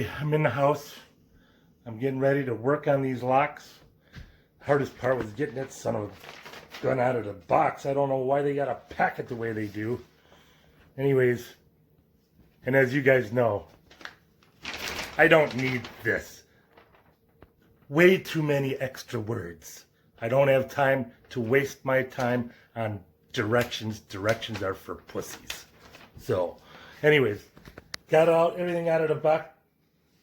Hey, I'm in the house. I'm getting ready to work on these locks. Hardest part was getting that son of a gun out of the box. I don't know why they gotta pack it the way they do. Anyways, and as you guys know, I don't need this. Way too many extra words. I don't have time to waste my time on directions. Directions are for pussies. So, anyways, got everything out of the box.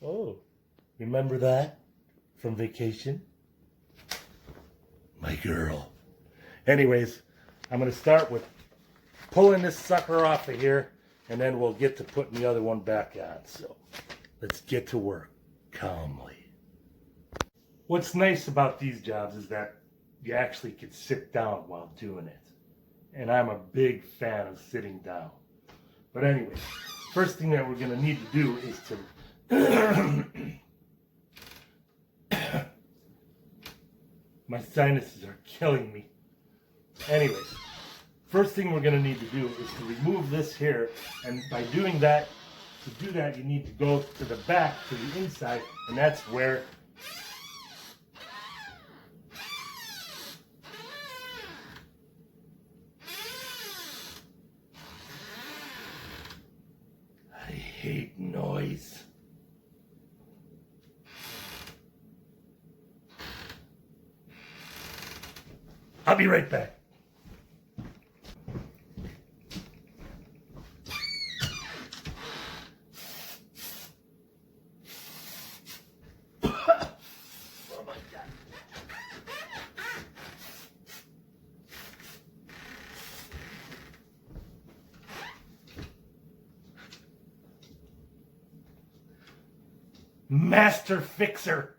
Oh, remember that from vacation? My girl. Anyways, I'm going to start with pulling this sucker off of here, and then we'll get to putting the other one back on. So, let's get to work calmly. What's nice about these jobs is that you actually can sit down while doing it. And I'm a big fan of sitting down. But anyway, first thing that we're going to need to do is to my sinuses are killing me. Anyways, first thing we're going to need to do is to remove this here. And by doing that, to do that, you need to go to the back, to the inside, and that's where I hate noise. I'll be right back. Oh my God. Master Fixer.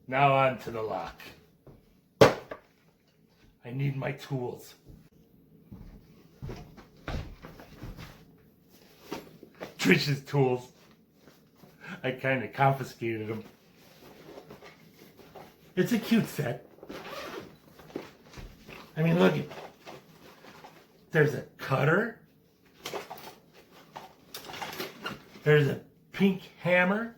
Now on to the lock. I need my tools. Trish's tools. I kind of confiscated them. It's a cute set. I mean, look at. There's a cutter. There's a pink hammer.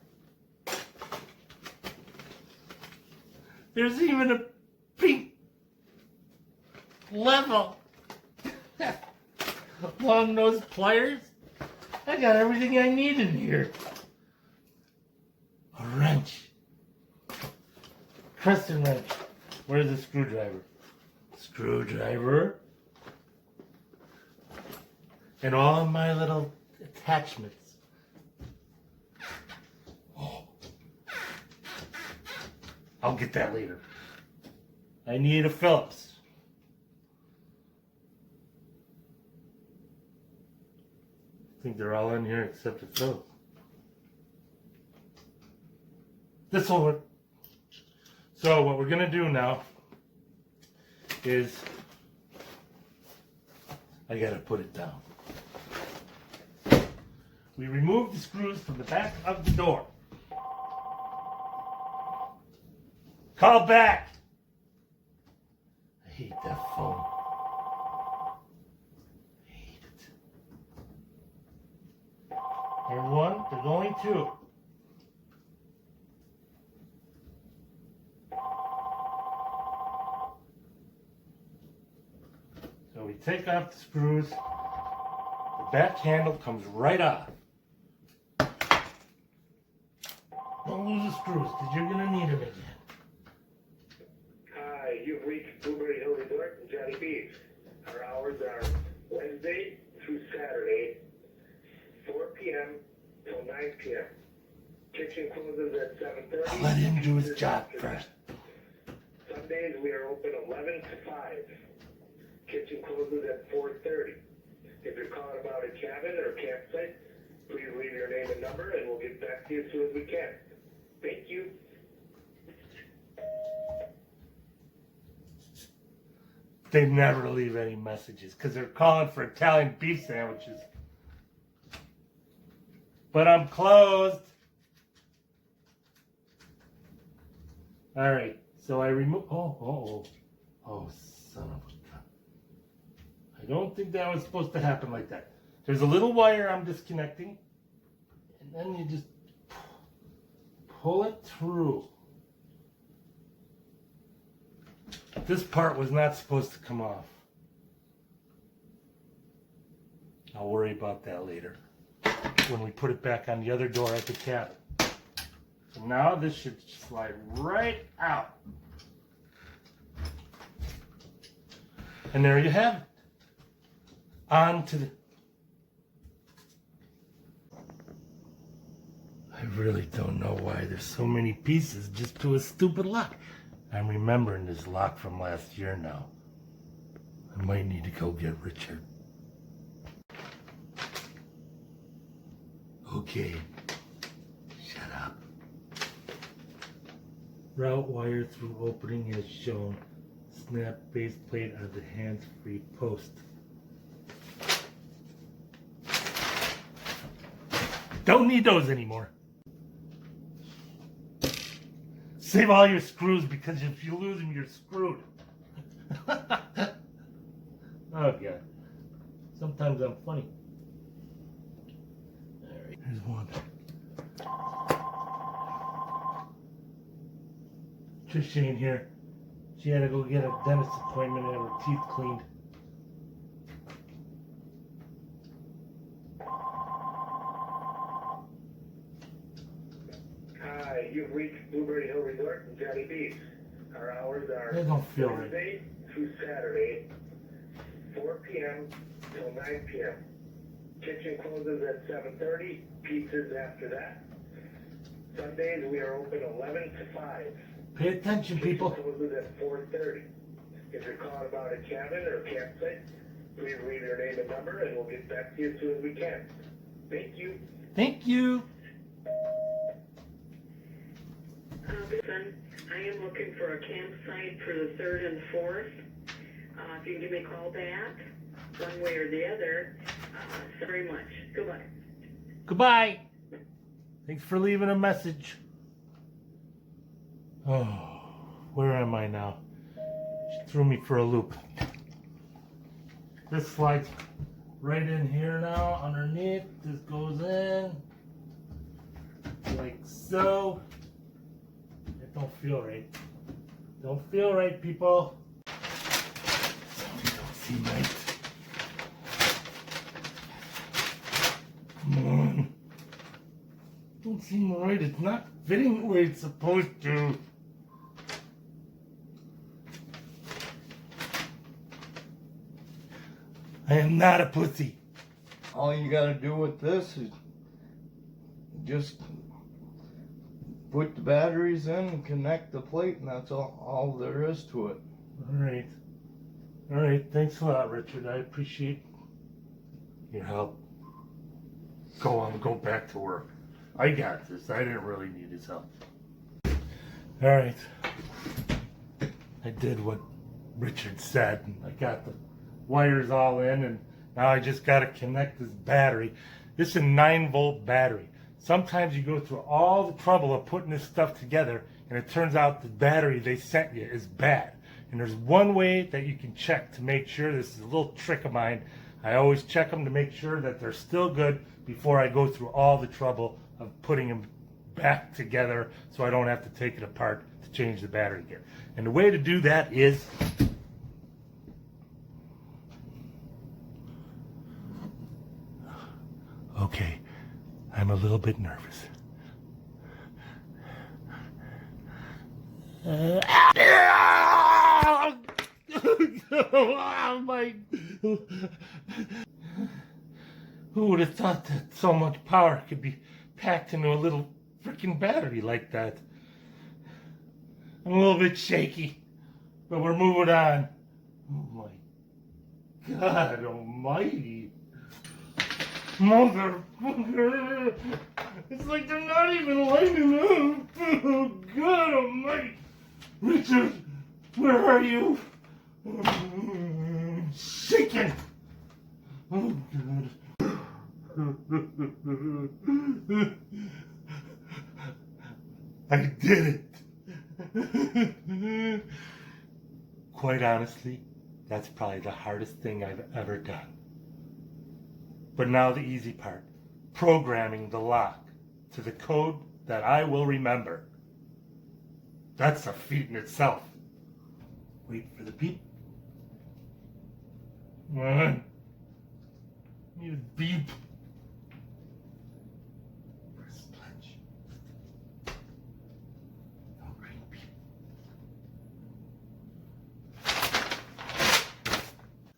There's even a pink level. Long nose pliers. I got everything I need in here. A wrench. Crescent wrench. Where's the screwdriver? Screwdriver. And all my little attachments. Oh. I'll get that later. I need a Phillips. I think they're all in here except the Phillips. This will work. So what we're going to do now is I got to put it down. We remove the screws from the back of the door. Call back. I hate that phone. I hate it. There's one. There's only two. So we take off the screws. The back handle comes right off. Don't lose the screws because you're going to need them again. Hi, you've reached Blueberry Hill Resort and Johnny B's. Our hours are Wednesday through Saturday, 4 p.m. till 9 p.m. Kitchen closes at 7:30. Let him do his job first. Sundays we are open 11 to 5. Kitchen closes at 4:30. If you're calling about a cabin or campsite, please leave your name and number and we'll get back to you as soon as we can. Thank you. They never leave any messages because they're calling for Italian beef sandwiches. But I'm closed. All right, so I remove. Oh, son of a gun! I don't think that was supposed to happen like that. There's a little wire I'm disconnecting, and then you just pull it through. This part was not supposed to come off. I'll worry about that later when we put it back on the other door at the cabin. So now this should slide right out. And there you have it. On to the... I really don't know why there's so many pieces just to a stupid lock. I'm remembering this lock from last year now. I might need to go get Richard. Okay. Shut up. Route wire through opening as shown. Snap base plate on the hands-free post. Don't need those anymore. Save all your screws because if you lose them, you're screwed. Oh, God. Sometimes I'm funny. All right, here's one. Trish ain't here. She had to go get a dentist appointment and have her teeth cleaned. Hi, you've reached Blueberry Hill Resort and Johnny B's. Our hours are They don't feel right. Wednesday through Saturday, 4 p.m. till 9 p.m. Kitchen closes at 7:30, pizzas after that. Sundays we are open 11 to 5. Pay attention, people. Kitchen closes at 4:30. If you're calling about a cabin or campsite, please leave your name and number and we'll get back to you as soon as we can. Thank you. Thank you. Listen, I am looking for a campsite for the 3rd and 4th. If you can give me a call back, one way or the other, very much. Goodbye. Goodbye. Thanks for leaving a message. Oh, where am I now? She threw me for a loop. This slides right in here now, underneath. This goes in, like so. It don't feel right. Don't feel right, people. Something don't seem right. Come on. Don't seem right. It's not fitting the way it's supposed to. I am not a pussy. All you gotta do with this is just put the batteries in and connect the plate, and that's all there is to it. All right. All right. Thanks a lot, Richard. I appreciate your help. Go on. Go back to work. I got this. I didn't really need his help. All right. I did what Richard said. And I got the wires all in, and now I just got to connect this battery. This is a 9-volt battery. Sometimes you go through all the trouble of putting this stuff together, and it turns out the battery they sent you is bad. And there's one way that you can check to make sure. This is a little trick of mine. I always check them to make sure that they're still good before I go through all the trouble of putting them back together so I don't have to take it apart to change the battery again. And the way to do that is okay, I'm a little bit nervous. Oh my. Who would have thought that so much power could be packed into a little freaking battery like that? I'm a little bit shaky, but we're moving on. Oh my God almighty. Motherfucker! It's like they're not even lighting up! Oh, God almighty! Richard, where are you? Shaking! Oh, God. I did it! Quite honestly, that's probably the hardest thing I've ever done. But now the easy part, programming the lock to the code that I will remember. That's a feat in itself. Wait for the beep. Come on. Need a beep. Press plunge. No green beep.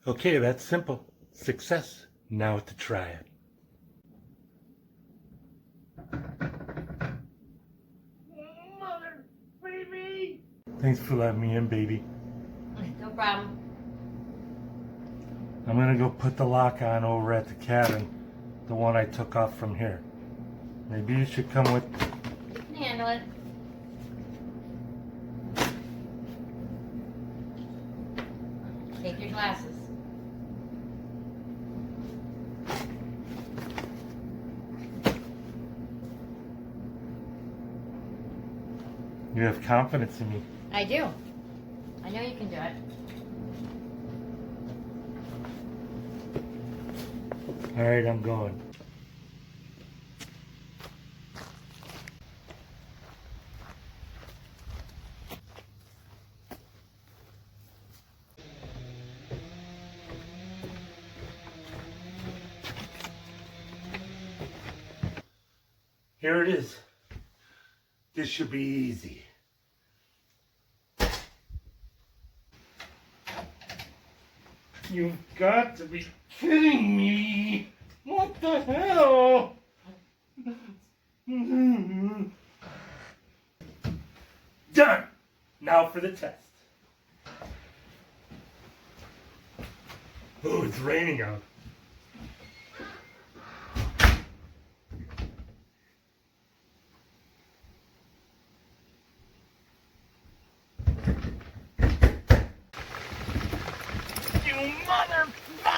Okay, that's simple. Success. Now to try it. Mother, baby! Thanks for letting me in, baby. No problem. I'm gonna go put the lock on over at the cabin, the one I took off from here. Maybe you should come with. You can handle it. Take your glasses. You have confidence in me. I do. I know you can do it. All right, I'm going. Here it is. This should be easy. You've got to be kidding me! What the hell? Done! Now for the test. Oh, it's raining out. You mother...